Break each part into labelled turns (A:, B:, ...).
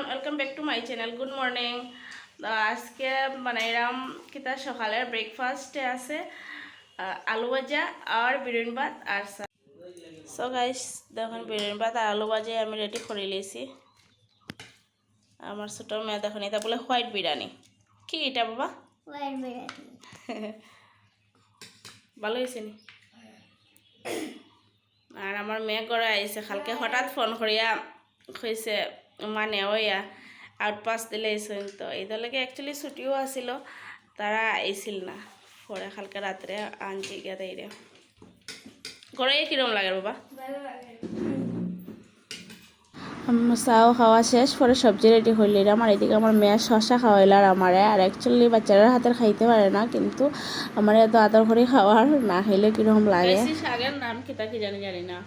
A: Welcome back to my channel. Good morning. আজকে বানাইলাম কিতা সকালের ব্রেকফাস্টে আছে আলু ভাজা আর বিরিয়ানি ভাত আর চা। সো গাইস দেখুন বিরিয়ানি ভাত আর আলু ভাজা আমি রেডি করে লিয়েছি। আমার ছোট মেয়ে দেখুন এটা বলে হোয়াইট বিরিয়ানি। কি এটা বাবা?
B: হোয়াইট বিরিয়ানি।
A: ভালো হয়েছে নি? আর আমার মেয়ে করে আইসে কালকে হঠাৎ ফোন করিয়া কইছে মানে ওইয়া আউটপাস দিলে আইসেন, তো এইটার লাগে অ্যাকচুয়ালি ছুটিও আসিল, তারা আইছিল না। পরে কালকে রাত্রে আনছি গিয়া তাইরে করে কিরম লাগে বাবা? চাও খাওয়া শেষ, পরে সবজি রেডি হইলে আমার এদিকে আমার মেয়ে শশা খাওয়াইল আর আমারে। আর অ্যাকচুয়ালি বাচ্চারা হাতের খাইতে পারে না, কিন্তু আমার এত আদর করে খাওয়ার না খাইলে কিরকম লাগে। শাকের নাম কিতা কি জানি না,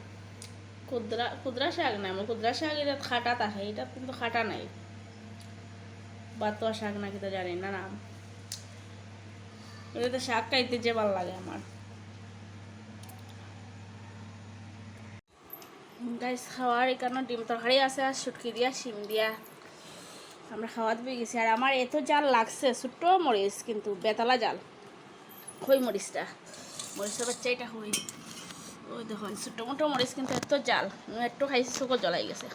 A: কুদরা শাক না, আমার কুদরা শাক এটা খাটা থাকে, এটা কিন্তু খাটা নাই। বাতোয়া শাক না কিতা জানি না নাম। এটা তো শাক খাইতে যে ভালো লাগে আমার। গাইস খাওয়ার এখানে ডিম তরকারি আছে আর শুটকি দিয়া শিম দিয়া আমরা খাওয়া দিয়ে গেছি। আর আমার এত জাল লাগছে, ছোট্ট মরিচ কিন্তু বেতলা জাল, খই মরিচটা, মরিচটা বাচ্চা এটা খই। ওই দেখুন ছোট্ট মোটো মরিচ কিন্তু এত জাল, একটু খাইছি চোখও জ্বলাই গেছে।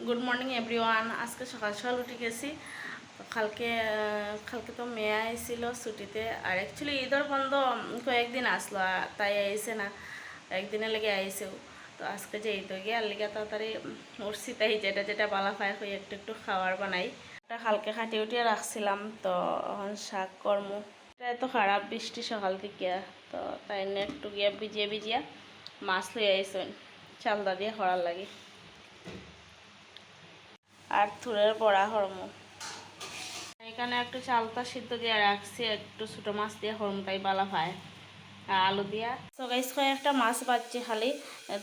A: Good morning everyone. আজকে সকাল সকাল উঠে গেছি। কালকে তো মেয়ে আইছিল ছুটিতে, আর অ্যাকচুয়ালি ঈদের বন্ধ কয়েকদিন আসলো, তাই আইসে না, একদিনের লেগে আইসেও। তো আজকে যে ঈদ গিয়ে আর লেগে তাড়াতাড়ি উঠছি, তাই যেটা যেটা বালা পায় হয়ে একটু একটু খাওয়ার বানাই। এটা কালকে খাটি উঠিয়ে রাখছিলাম, তো এখন শাক কর্ম এটা এত খারাপ বৃষ্টি সকাল থেকে, তো তাই একটু গিয়ে ভিজিয়া মাছ লই আইসেন চালদা দিয়ে খরার লাগে। আর থুরের বড়া হরম, এখানে একটু চালতা সিদ্ধ দিয়ে রাখছি, একটু ছোটো মাছ দিয়ে হরমটাই বালা পায় আলু দিয়া। তো গাইস একটা মাছ বাজছে খালি,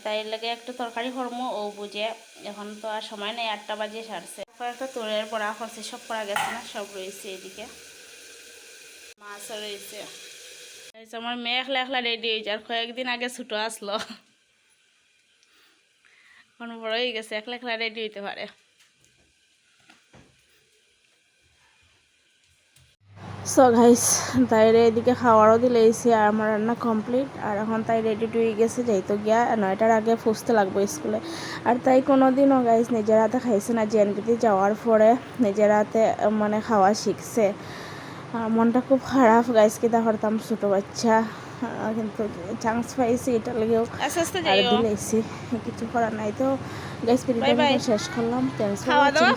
A: তাই লাগে একটু তরকারি হরমো ও বুঝে। এখন তো আর সময় নেই, 8টা বাজে সারছে। একটা তুরের বড়া করছে, সব করা গেছে না, সব রয়েছে এদিকে, মাছও রয়েছে। আমার মেয়ে একলা রেডি হয়ে যায়, কয়েকদিন আগে ছোটো আসলো, এখন বড় হয়ে গেছে, একলা রেডি হইতে পারে। সো গাইস তাইরে এদিকে খাওয়ারও দিলেছি, আর আমার রান্না কমপ্লিট। আর এখন তাই রেডি টুয়ে গেছে, যাইতো গিয়া 9টার আগে পৌঁছতে লাগবো স্কুলে। আর তাই কোনোদিনও গাইস নিজের হাতে খাইছে না, জেএনপিতে যাওয়ার পরে নিজের হাতে মানে খাওয়া শিখছে। মনটা খুব খারাপ গাইস, কিতা করতাম, ছোটো বাচ্চা, কিন্তু চান্স পাইছি, এটা লেগেও দিলেছি, কিছু করার নাই। তো গাইস ভিডিওটা শেষ করলাম। Thanks for watching.